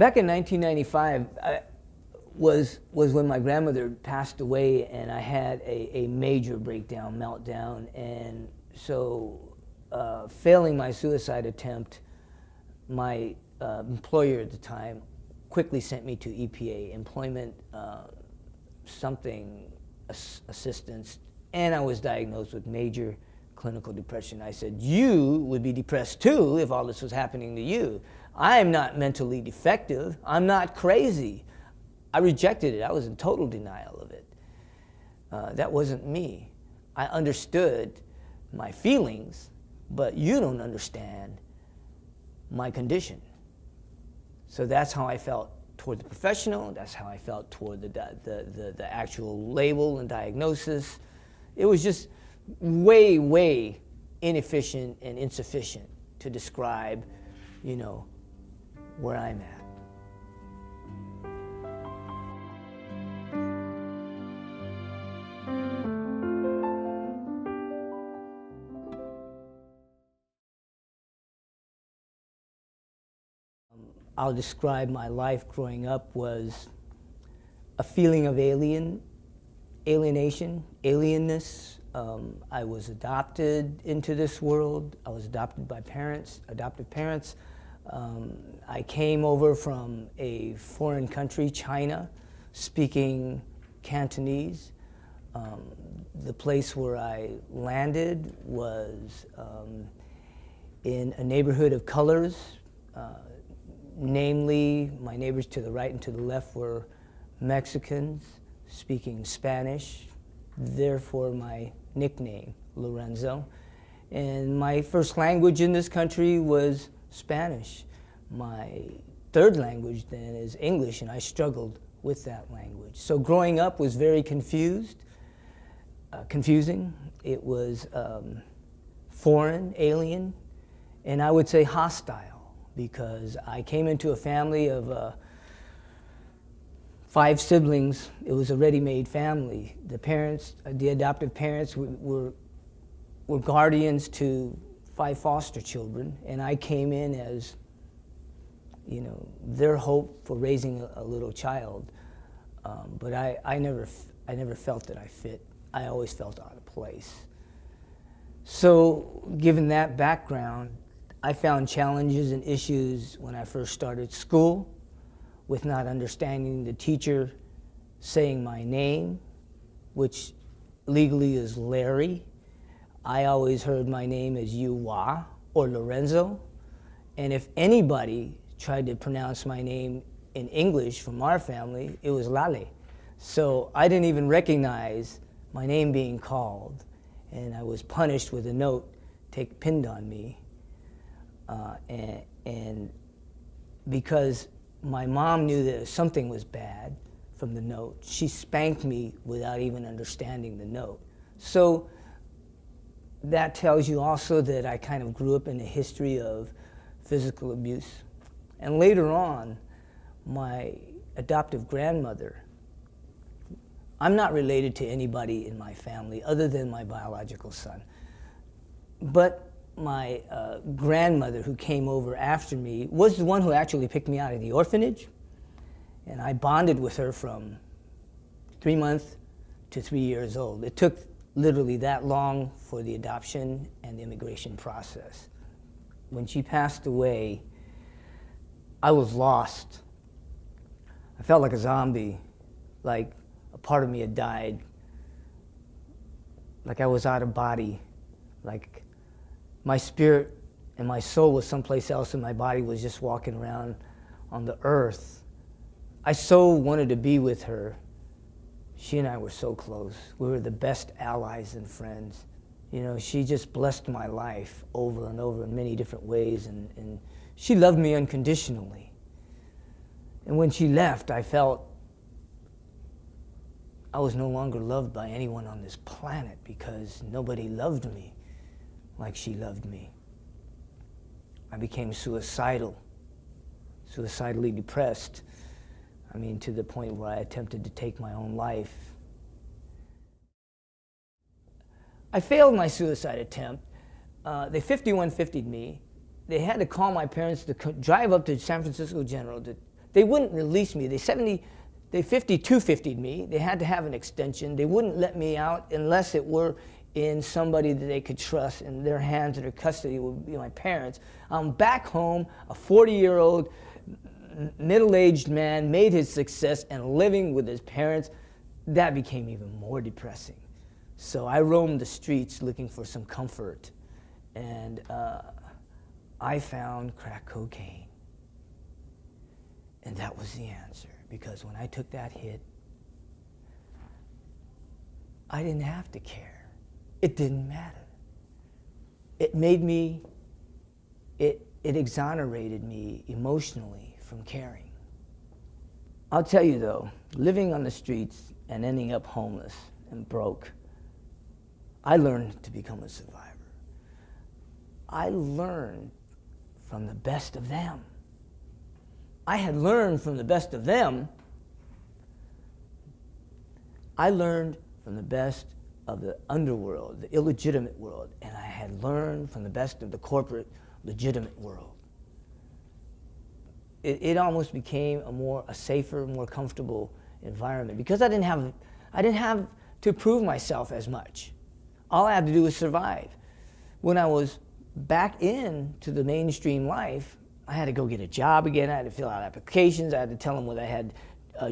Back in 1995 was when my grandmother passed away, and I had a major breakdown, meltdown, and so failing my suicide attempt, my employer at the time quickly sent me to EPA, employment assistance, and I was diagnosed with major clinical depression. I said, you would be depressed too if all this was happening to you. I'm not mentally defective. I'm not crazy. I rejected it. I was in total denial of it. That wasn't me. I understood my feelings, but you don't understand my condition. So that's how I felt toward the professional. That's how I felt toward the actual label and diagnosis. It was just way, way inefficient and insufficient to describe, you know, where I'm at. I'll describe my life growing up was a feeling of alienation, alienness. I was adopted into this world. I was adopted by adoptive parents. I came over from a foreign country, China, speaking Cantonese. The place where I landed was in a neighborhood of colors. Namely, my neighbors to the right and to the left were Mexicans speaking Spanish, therefore my nickname, Lorenzo. And my first language in this country was Spanish. My third language then is English, and I struggled with that language. So growing up was very confusing. It was foreign, alien, and I would say hostile, because I came into a family of 5 siblings. It was a ready-made family. The parents, the adoptive parents, were guardians to 5 foster children, and I came in as, you know, their hope for raising a little child. But I never felt that I fit. I always felt out of place. So, given that background, I found challenges and issues when I first started school with not understanding the teacher saying my name, which legally is Larry. I always heard my name as Yuwa or Lorenzo. And if anybody tried to pronounce my name in English from our family, it was Lale. So I didn't even recognize my name being called. And I was punished with a note pinned on me. And because my mom knew that something was bad from the note, she spanked me without even understanding the note. So that tells you also that I kind of grew up in a history of physical abuse. And later on, my adoptive grandmother, I'm not related to anybody in my family other than my biological son, but my grandmother, who came over after me, was the one who actually picked me out of the orphanage, and I bonded with her from 3 months to 3 years old. It took literally that long for the adoption and the immigration process. When she passed away, I was lost. I felt like a zombie, like a part of me had died, like I was out of body, like my spirit and my soul was someplace else and my body was just walking around on the earth. I so wanted to be with her. She and I were so close. We were the best allies and friends. You know, she just blessed my life over and over in many different ways, and she loved me unconditionally. And when she left, I felt I was no longer loved by anyone on this planet because nobody loved me like she loved me. I became suicidally depressed. I mean, to the point where I attempted to take my own life. I failed my suicide attempt. They 5150'd me. They had to call my parents to drive up to San Francisco General to They wouldn't release me. They 5250'd me. They had to have an extension. They wouldn't let me out unless it were in somebody that they could trust, in their hands or their custody would be my parents. I'm back home, a 40-year-old middle-aged man, made his success and living with his parents. That became even more depressing. So I roamed the streets looking for some comfort, and I found crack cocaine. And that was the answer, because when I took that hit, I didn't have to care. It didn't matter. It made me, it exonerated me emotionally from caring. I'll tell you though, living on the streets and ending up homeless and broke, I learned to become a survivor. I learned from the best of them. I had learned from the best of them. I learned from the best of the underworld, the illegitimate world, and I had learned from the best of the corporate, legitimate world. It almost became a safer, more comfortable environment because I didn't have to prove myself as much. All I had to do was survive. When I was back into the mainstream life, I had to go get a job again. I had to fill out applications. I had to tell them whether I had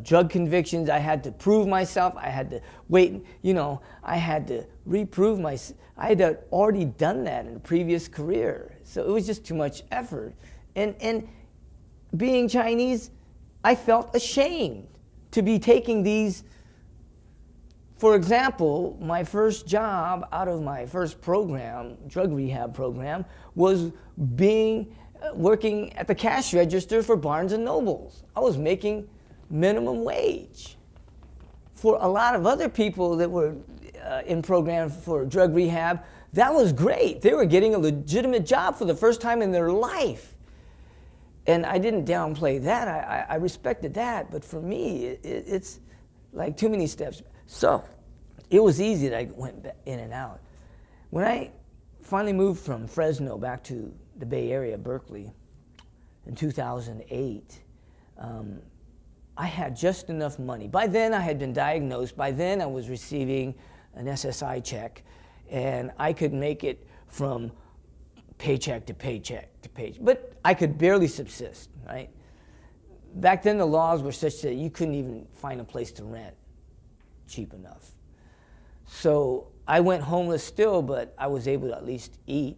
drug convictions. I had to prove myself. I had to wait, I had to reprove myself. I had already done that in a previous career. So it was just too much effort. And being Chinese, I felt ashamed to be taking these. For example, my first job out of my first program, drug rehab program, was working at the cash register for Barnes & Nobles. I was making minimum wage. For a lot of other people that were in program for drug rehab, that was great. They were getting a legitimate job for the first time in their life. And I didn't downplay that. I respected that. But for me, it's like too many steps. So it was easy that I went in and out. When I finally moved from Fresno back to the Bay Area, Berkeley, in 2008, I had just enough money. By then I had been diagnosed. By then I was receiving an SSI check, and I could make it from paycheck to paycheck to paycheck. But I could barely subsist, right? Back then the laws were such that you couldn't even find a place to rent cheap enough. So I went homeless still, but I was able to at least eat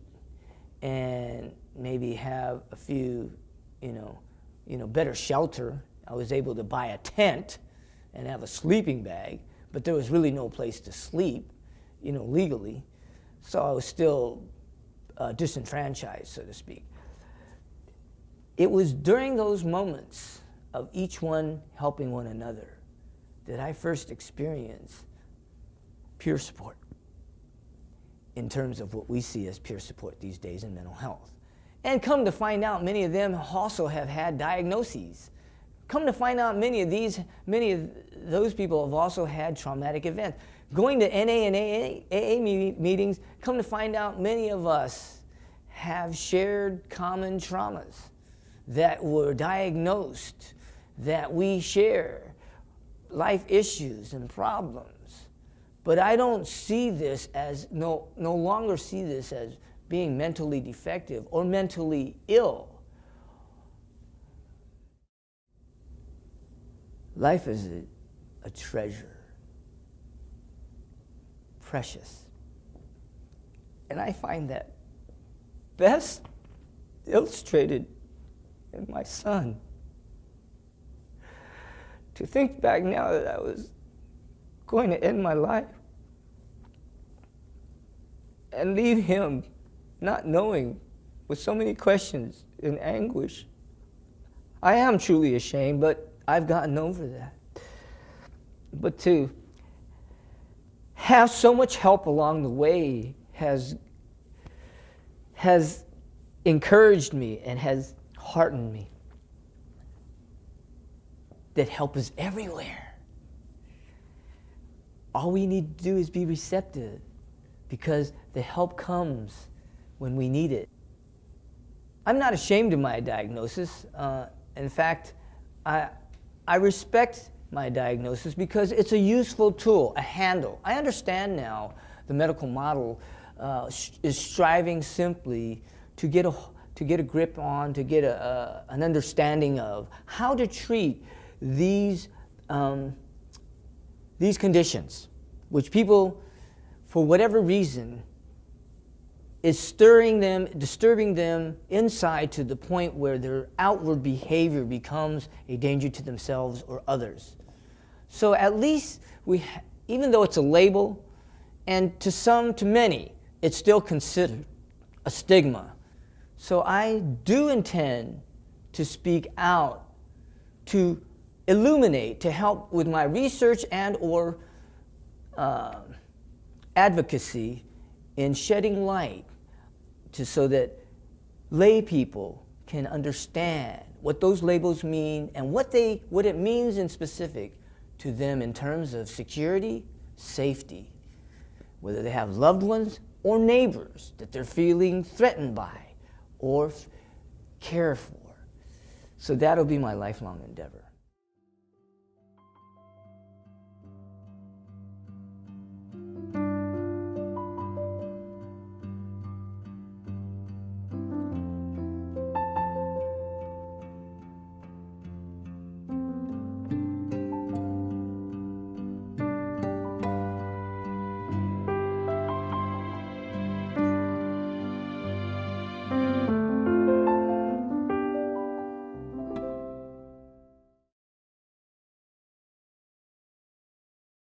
and maybe have a few, better shelter. I was able to buy a tent and have a sleeping bag, but there was really no place to sleep, legally. So I was still disenfranchised, so to speak. It was during those moments of each one helping one another that I first experienced peer support in terms of what we see as peer support these days in mental health. And come to find out, many of them also have had diagnoses. Come to find out, many of those people have also had traumatic events. Going to NA and AA meetings, come to find out many of us have shared common traumas that were diagnosed, that we share life issues and problems. But I don't see this as, no longer see this as being mentally defective or mentally ill. Life is a treasure, precious. And I find that best illustrated in my son. To think back now that I was going to end my life and leave him not knowing with so many questions and anguish. I am truly ashamed, but I've gotten over that. But to have so much help along the way has encouraged me and has heartened me. That help is everywhere. All we need to do is be receptive, because the help comes when we need it. I'm not ashamed of my diagnosis. In fact, I respect my diagnosis because it's a useful tool, a handle. I understand now the medical model is striving simply to get a grip on, to get an understanding of how to treat these conditions, which people, for whatever reason, is disturbing them inside to the point where their outward behavior becomes a danger to themselves or others. So at least even though it's a label, and to many, it's still considered a stigma. So I do intend to speak out, to illuminate, to help with my research and or advocacy in shedding light so that lay people can understand what those labels mean and what it means in specific to them in terms of security, safety, whether they have loved ones or neighbors that they're feeling threatened by or care for. So that'll be my lifelong endeavor.